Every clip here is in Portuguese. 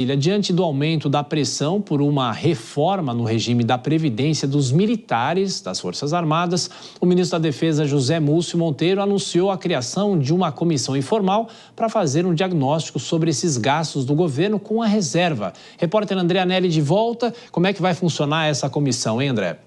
Diante do aumento da pressão por uma reforma no regime da Previdência dos militares das Forças Armadas, o ministro da Defesa, José Múcio Monteiro, anunciou a criação de uma comissão informal para fazer um diagnóstico sobre esses gastos do governo com a reserva. Repórter André Anelli de volta. Como é que vai funcionar essa comissão, hein, André?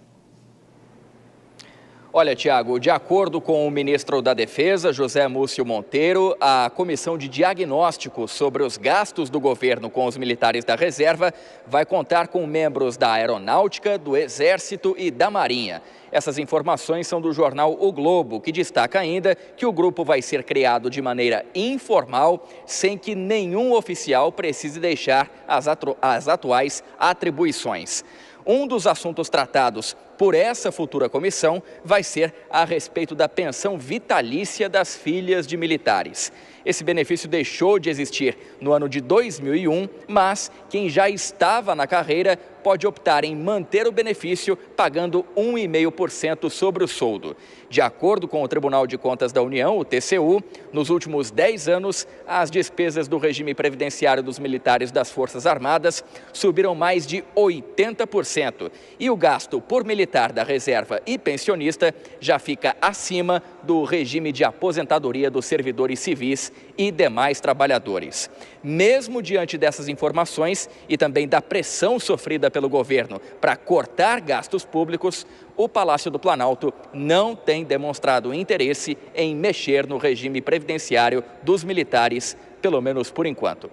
Olha, Tiago, de acordo com o ministro da Defesa, José Múcio Monteiro, a comissão de diagnóstico sobre os gastos do governo com os militares da reserva vai contar com membros da Aeronáutica, do Exército e da Marinha. Essas informações são do jornal O Globo, que destaca ainda que o grupo vai ser criado de maneira informal, sem que nenhum oficial precise deixar as atuais atribuições. Um dos assuntos tratados por essa futura comissão vai ser a respeito da pensão vitalícia das filhas de militares. Esse benefício deixou de existir no ano de 2001, mas quem já estava na carreira pode optar em manter o benefício pagando 1,5% sobre o soldo. De acordo com o Tribunal de Contas da União, o TCU, nos últimos 10 anos, as despesas do regime previdenciário dos militares das Forças Armadas subiram mais de 80%. E o gasto por militar da reserva e pensionista já fica acima do regime de aposentadoria dos servidores civis e demais trabalhadores. Mesmo diante dessas informações e também da pressão sofrida pelo governo para cortar gastos públicos, o Palácio do Planalto não tem demonstrado interesse em mexer no regime previdenciário dos militares, pelo menos por enquanto.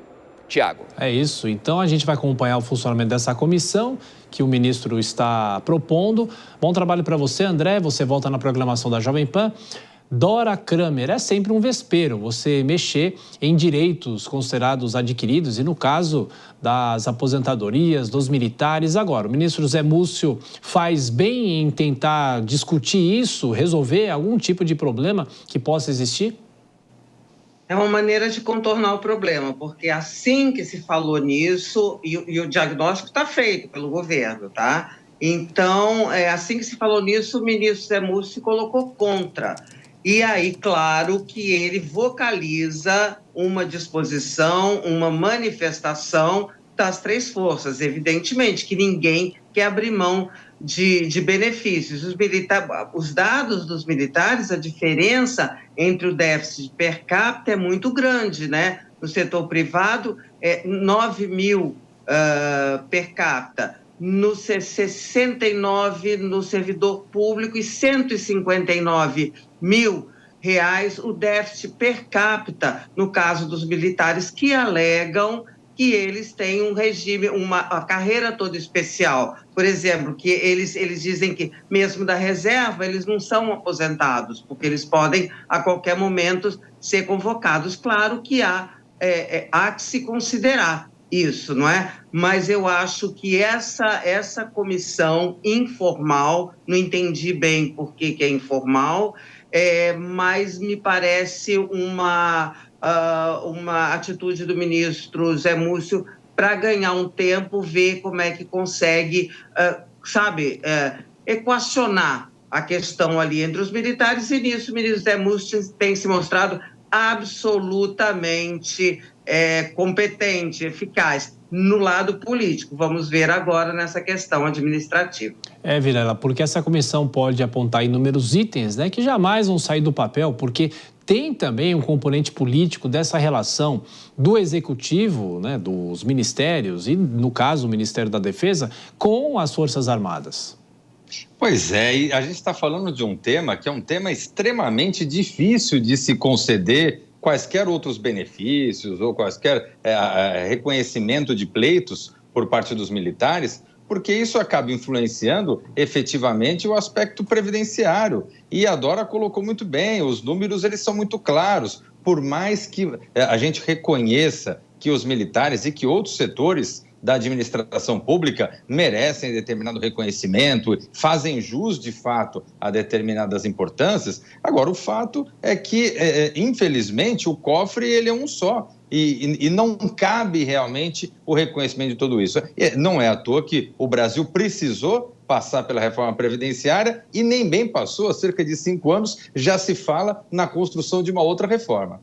Tiago. É isso. Então a gente vai acompanhar o funcionamento dessa comissão que o ministro está propondo. Bom trabalho para você, André. Você volta na programação da Jovem Pan. Dora Kramer, é sempre um vespeiro você mexer em direitos considerados adquiridos e no caso das aposentadorias, dos militares. Agora, o ministro José Múcio faz bem em tentar discutir isso, resolver algum tipo de problema que possa existir? É uma maneira de contornar o problema, porque assim que se falou nisso, e o diagnóstico está feito pelo governo, tá? Então, assim que se falou nisso, o ministro José Múcio se colocou contra. E aí, claro, que ele vocaliza uma disposição, uma manifestação das três forças. Evidentemente que ninguém quer abrir mão de benefícios. Os dados dos militares, a diferença entre o déficit per capita é muito grande, né? No setor privado, 9 mil per capita. No 69 no servidor público e 159 mil reais o déficit per capita, no caso dos militares que alegam que eles têm um regime, a carreira toda especial. Por exemplo, que eles dizem que mesmo da reserva eles não são aposentados, porque eles podem a qualquer momento ser convocados. Claro que há que se considerar isso, não é? Mas eu acho que essa comissão informal, não entendi bem por que é informal, mas me parece uma atitude do ministro Zé Múcio para ganhar um tempo, ver como é que consegue, equacionar a questão ali entre os militares, e nisso o ministro Zé Múcio tem se mostrado absolutamente competente, eficaz no lado político. Vamos ver agora nessa questão administrativa. Vilela, porque essa comissão pode apontar inúmeros itens, né, que jamais vão sair do papel, porque tem também um componente político dessa relação do executivo, né, dos ministérios e, no caso, o Ministério da Defesa, com as Forças Armadas. Pois é, e a gente está falando de um tema que é um tema extremamente difícil de se conceder quaisquer outros benefícios ou quaisquer reconhecimento de pleitos por parte dos militares, porque isso acaba influenciando efetivamente o aspecto previdenciário. E a Dora colocou muito bem, os números eles são muito claros. Por mais que a gente reconheça que os militares e que outros setores da administração pública merecem determinado reconhecimento, fazem jus, de fato, a determinadas importâncias. Agora, o fato é que, infelizmente, o cofre ele é um só e não cabe realmente o reconhecimento de tudo isso. Não é à toa que o Brasil precisou passar pela reforma previdenciária e nem bem passou, há cerca de 5 anos já se fala na construção de uma outra reforma.